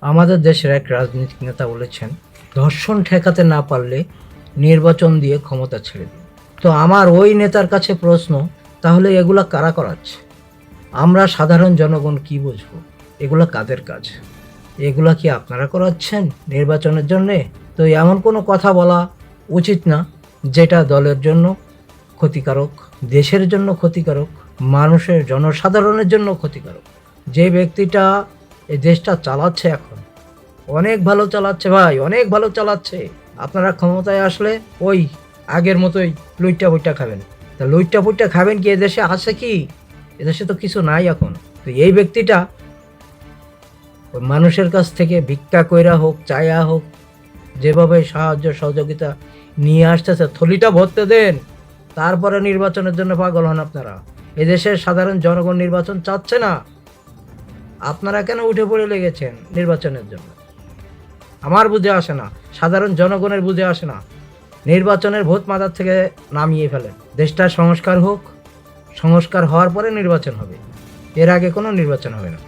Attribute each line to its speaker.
Speaker 1: আমাদের দেশের এক রাজনৈতিক নেতা বলেছেন, ধর্ষণ ঠেকাতে না পারলে নির্বাচন দিয়ে ক্ষমতা ছেড়ে দিন। তো আমার ওই নেতার কাছে প্রশ্ন, তাহলে এগুলা কারা করাচ্ছে? আমরা সাধারণ জনগণ কি বুঝবো? এগুলা কাদের কাজ? এগুলা কি আপনারা করাচ্ছেন নির্বাচনের জন্যে? তো এমন কোনো কথা বলা উচিত না যেটা দলের জন্য ক্ষতিকারক, দেশের জন্য ক্ষতিকারক, মানুষের জনসাধারণের জন্য ক্ষতিকারক। যে ব্যক্তিটা এই দেশটা চালাচ্ছে এখন অনেক ভালো চালাচ্ছে ভাই, অনেক ভালো চালাচ্ছে। আপনারা ক্ষমতায় আসলে ওই আগের মতোই লুইট্টা পুইট্টা খাবেন। তা লুইট্টা পুইট্টা খাবেন কি? এদেশে আছে কি? এদেশে তো কিছু নাই এখন। তো এই ব্যক্তিটা ওই মানুষের কাছ থেকে ভিক্ষা কইরা হোক, চায়া হোক, যেভাবে সাহায্য সহযোগিতা নিয়ে আসতেছে, থলিটা ভরতে দেন, তারপরে নির্বাচনের জন্য পাগল হন আপনারা। এদেশের সাধারণ জনগণ নির্বাচন চাচ্ছে না, আপনারা কেন উঠে পড়ে লেগেছেন নির্বাচনের জন্য? আমার বুঝে আসে না, সাধারণ জনগণের বুঝে আসে না। নির্বাচনের ভোট মাথার থেকে নামিয়ে ফেলেন। দেশটার সংস্কার হোক, সংস্কার হওয়ার পরে নির্বাচন হবে, এর আগে কোনো নির্বাচন হবে না।